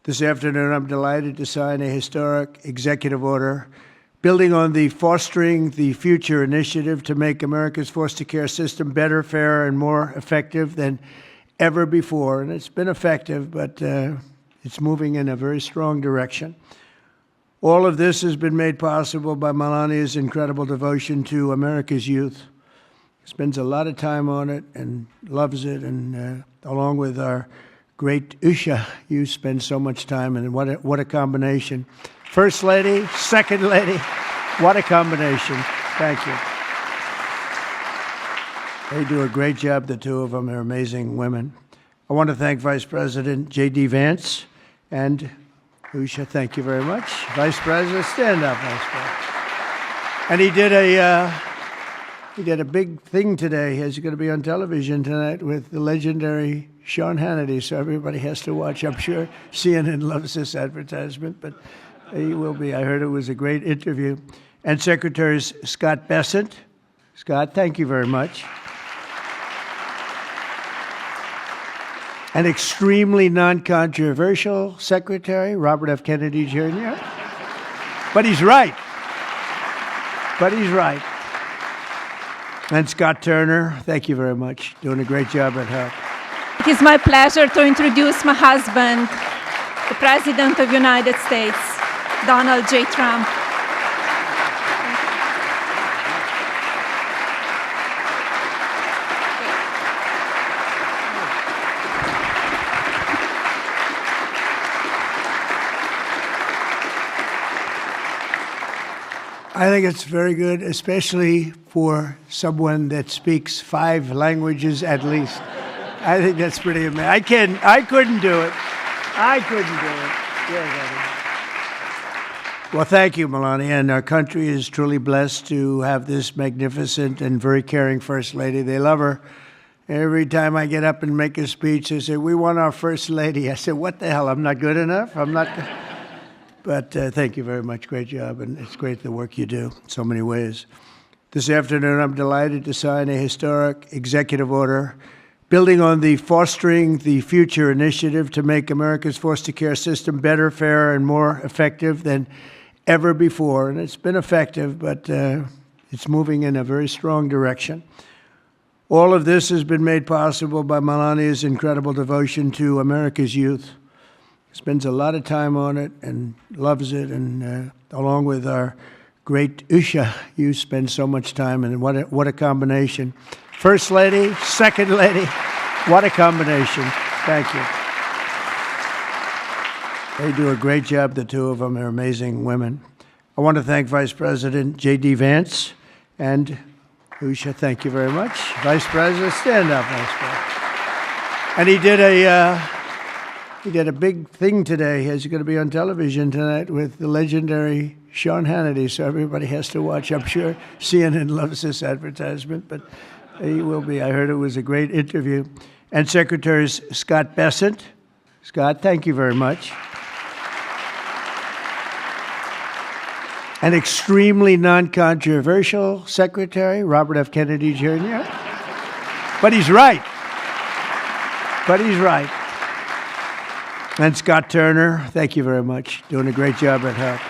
This afternoon, I'm delighted to sign a historic executive order building on the Fostering the Future initiative to make America's foster care system better, fairer, and more effective than ever before. And it's been effective, but it's moving in a very strong direction. All of this has been made possible by Melania's incredible devotion to America's youth. Spends a lot of time on it and loves it, and along with our great Usha, you spend so much time, and what a combination. First Lady, Second Lady, what a combination. Thank you. They do a great job, the two of them. They're amazing women. I want to thank Vice President J.D. Vance and Usha. Thank you very much. Vice President, stand up, Vice President. And he did a big thing today. He's going to be on television tonight with the legendary Sean Hannity, so everybody has to watch. I'm sure CNN loves this advertisement, but he will be. I heard it was a great interview. And Secretaries Scott Bessent. Scott, thank you very much. An extremely non-controversial Secretary, Robert F. Kennedy Jr. But he's right. And Scott Turner, thank you very much. Doing a great job at HELP. It is my pleasure to introduce my husband, the President of the United States, Donald J. Trump. I think it's very good, especially for someone that speaks 5 languages at least. I think that's pretty amazing. I couldn't do it. Well, thank you, Melania. And our country is truly blessed to have this magnificent and very caring First Lady. They love her. Every time I get up and make a speech, they say, "We want our First Lady." I said, "What the hell? I'm not good enough? I'm not..." But thank you very much. Great job. And it's great the work you do in so many ways. This afternoon, I'm delighted to sign a historic executive order building on the Fostering the Future initiative to make America's foster care system better, fairer, and more effective than ever before. And it's been effective, but it's moving in a very strong direction. All of this has been made possible by Melania's incredible devotion to America's youth. Spends a lot of time on it and loves it, and along with our great Usha, you spend so much time, and what a combination. First Lady, Second Lady, what a combination. Thank you. They do a great job, the two of them. They're amazing women. I want to thank Vice President J.D. Vance and Usha. Thank you very much. Vice President, stand up, Vice President. And he did a big thing today. He's going to be on television tonight with the legendary Sean Hannity, so everybody has to watch. I'm sure CNN loves this advertisement, but he will be. I heard it was a great interview. And Secretaries Scott Bessent. Scott, thank you very much. An extremely non-controversial Secretary, Robert F. Kennedy Jr. But he's right. And Scott Turner, thank you very much. Doing a great job at HELP.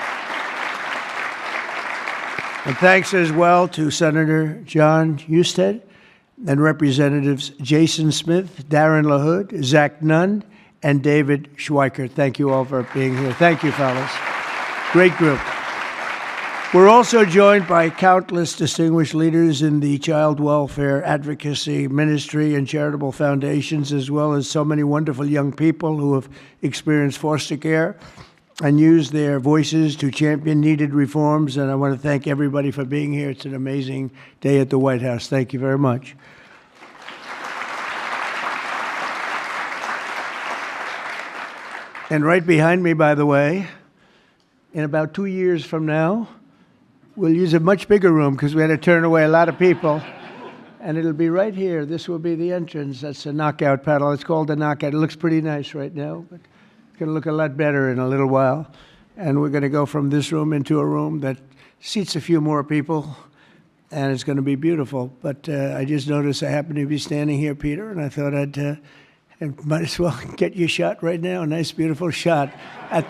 And thanks as well to Senator John Husted and Representatives Jason Smith, Darren LaHood, Zach Nunn, and David Schweikert. Thank you all for being here. Thank you, fellas. Great group. We're also joined by countless distinguished leaders in the child welfare advocacy ministry and charitable foundations, as well as so many wonderful young people who have experienced foster care and used their voices to champion needed reforms. And I want to thank everybody for being here. It's an amazing day at the White House. Thank you very much. And right behind me, by the way, in about 2 years from now, we'll use a much bigger room because we had to turn away a lot of people. And it'll be right here. This will be the entrance. That's a knockout paddle. It's called a knockout. It looks pretty nice right now, but it's going to look a lot better in a little while. And we're going to go from this room into a room that seats a few more people, and it's going to be beautiful. But I just noticed I happen to be standing here, Peter, and I thought I'd and might as well get your shot right now, a nice, beautiful shot at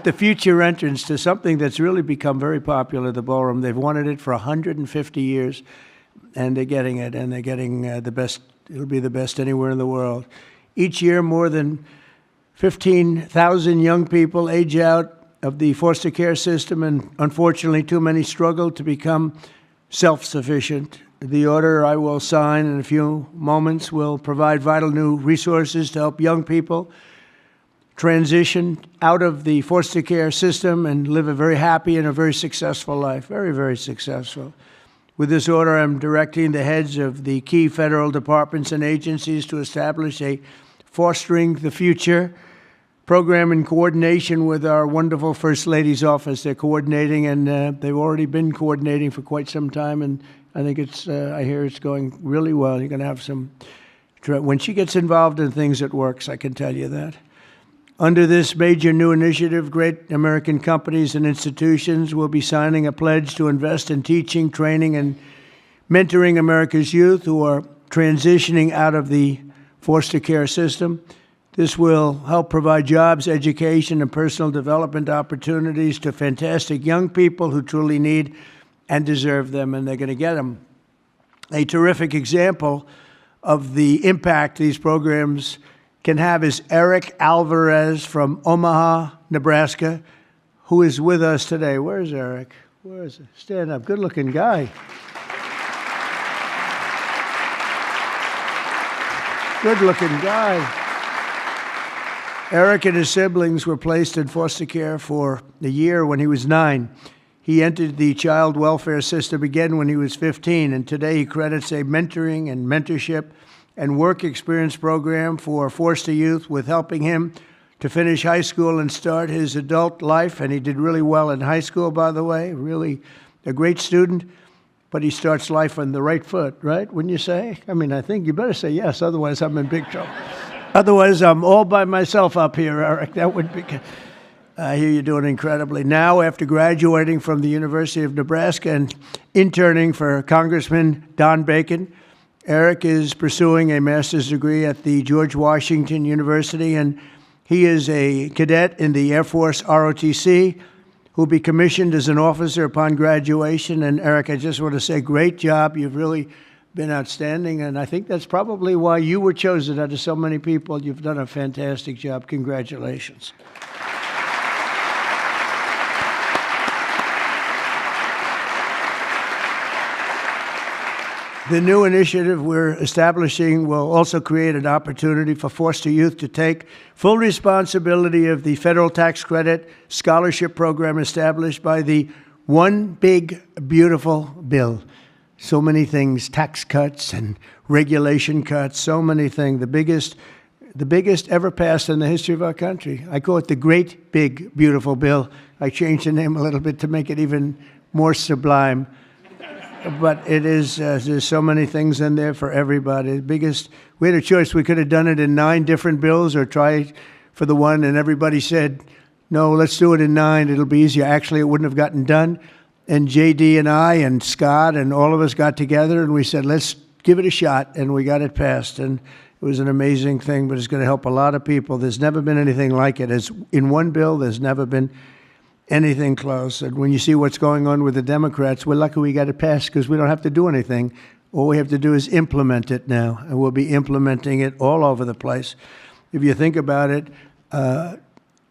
the future entrance to something that's really become very popular, the ballroom. They've wanted it for 150 years, and they're getting it, and they're getting the best. It'll be the best anywhere in the world. Each year, more than 15,000 young people age out of the foster care system, and unfortunately, too many struggle to become self-sufficient. The order I will sign in a few moments will provide vital new resources to help young people transition out of the foster care system and live a very happy and a very successful life, very, very successful. With this order, I'm directing the heads of the key federal departments and agencies to establish a Fostering the Future program in coordination with our wonderful First Lady's office. They're coordinating, and they've already been coordinating for quite some time, and I think I hear it's going really well. You're going to have some, when she gets involved in things, it works, I can tell you that. Under this major new initiative, great American companies and institutions will be signing a pledge to invest in teaching, training, and mentoring America's youth who are transitioning out of the foster care system. This will help provide jobs, education, and personal development opportunities to fantastic young people who truly need and deserve them, and they're going to get them. A terrific example of the impact these programs can have is Eric Alvarez from Omaha, Nebraska, who is with us today. Where's Eric? Where is he? Stand up. Good-looking guy. Good-looking guy. Eric and his siblings were placed in foster care for a year when he was 9. He entered the child welfare system again when he was 15, and today he credits a mentoring and mentorship and work experience program for foster youth with helping him to finish high school and start his adult life. And he did really well in high school, by the way, really a great student, but he starts life on the right foot, right? Wouldn't you say? I mean, I think you better say yes, otherwise I'm in big trouble. Otherwise, I'm all by myself up here, Eric. That would be... I hear you're doing incredibly. Now, after graduating from the University of Nebraska and interning for Congressman Don Bacon, Eric is pursuing a master's degree at the George Washington University, and he is a cadet in the Air Force ROTC who will be commissioned as an officer upon graduation. And Eric, I just want to say, great job. You've really been outstanding, and I think that's probably why you were chosen out of so many people. You've done a fantastic job. Congratulations. The new initiative we're establishing will also create an opportunity for foster youth to take full responsibility of the federal tax credit scholarship program established by the One Big Beautiful Bill. So many things, tax cuts and regulation cuts, so many things. The biggest ever passed in the history of our country. I call it the Great Big Beautiful Bill. I changed the name a little bit to make it even more sublime. But it is, there's so many things in there for everybody. We had a choice. We could have done it in 9 different bills or try for the one, and everybody said, no, let's do it in 9. It'll be easier. Actually, it wouldn't have gotten done. And J.D. and I and Scott and all of us got together and we said, let's give it a shot, and we got it passed. And it was an amazing thing, but it's going to help a lot of people. There's never been anything like it. As in one bill, there's never been anything close. And when you see what's going on with the Democrats, we're lucky we got it passed because we don't have to do anything. All we have to do is implement it now, and we'll be implementing it all over the place. If you think about it,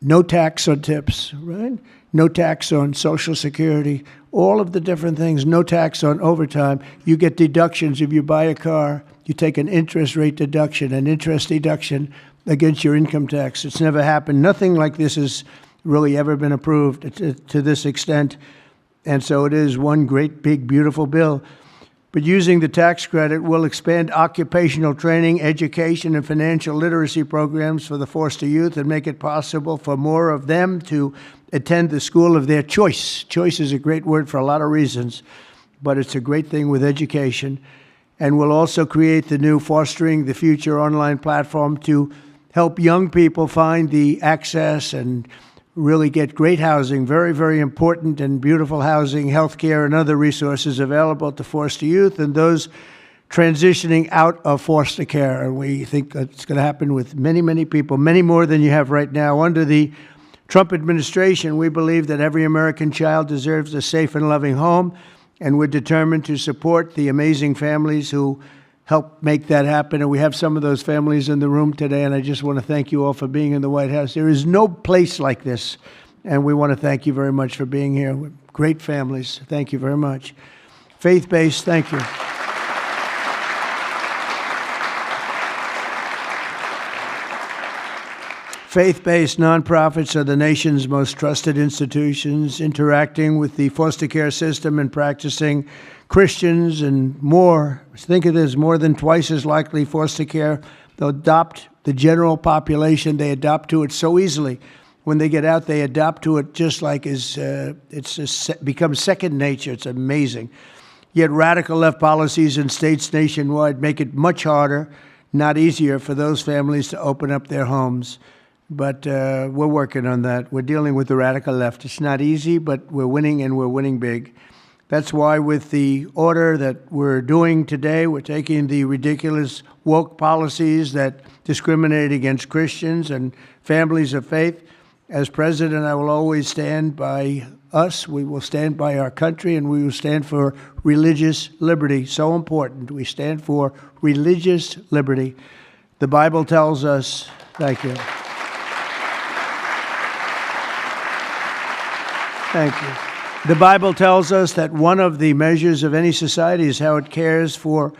no tax on tips, right? No tax on Social Security, all of the different things, no tax on overtime. You get deductions if you buy a car. You take an interest rate deduction, an interest deduction against your income tax. It's never happened. Nothing like this has really ever been approved to this extent. And so it is one great, big, beautiful bill. But using the tax credit will expand occupational training, education, and financial literacy programs for the foster youth and make it possible for more of them to attend the school of their choice. Choice is a great word for a lot of reasons, but it's a great thing with education. And we'll also create the new Fostering the Future online platform to help young people find the access and really get great housing, very, very important and beautiful housing, health care, and other resources available to foster youth and those transitioning out of foster care. And we think that's going to happen with many, many people, many more than you have right now. Under the Trump administration, we believe that every American child deserves a safe and loving home, and we're determined to support the amazing families who help make that happen. And we have some of those families in the room today, and I just want to thank you all for being in the White House. There is no place like this, and we want to thank you very much for being here. We're great families. Thank you very much. Faith-based, thank you. Faith-based nonprofits are the nation's most trusted institutions, interacting with the foster care system and practicing Christians and more. Think of this, more than twice as likely foster care. They'll adopt the general population. They adopt to it so easily. When they get out, they adopt to it just like becomes second nature. It's amazing. Yet radical left policies in states nationwide make it much harder, not easier, for those families to open up their homes. But we're working on that. We're dealing with the radical left. It's not easy, but we're winning, and we're winning big. That's why with the order that we're doing today, we're taking the ridiculous woke policies that discriminate against Christians and families of faith. As president, I will always stand by us. We will stand by our country, and we will stand for religious liberty. So important. We stand for religious liberty. The Bible tells us, thank you. Thank you. The Bible tells us that one of the measures of any society is how it cares for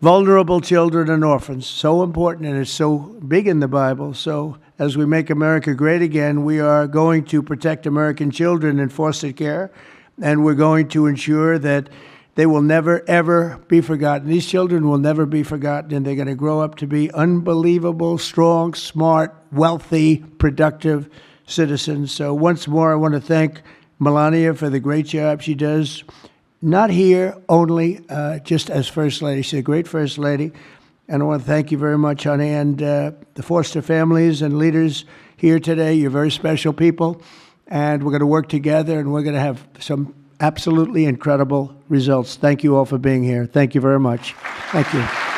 vulnerable children and orphans. So important, and it's so big in the Bible. So as we make America great again, we are going to protect American children in foster care, and we're going to ensure that they will never, ever be forgotten. These children will never be forgotten, and they're going to grow up to be unbelievable, strong, smart, wealthy, productive citizens. So once more, I want to thank Melania for the great job she does, not here only just as First Lady. She's a great First Lady. And I want to thank you very much, honey, and the foster families and leaders here today. You're very special people, and we're going to work together, and we're going to have some absolutely incredible results. Thank you all for being here. Thank you very much. Thank you.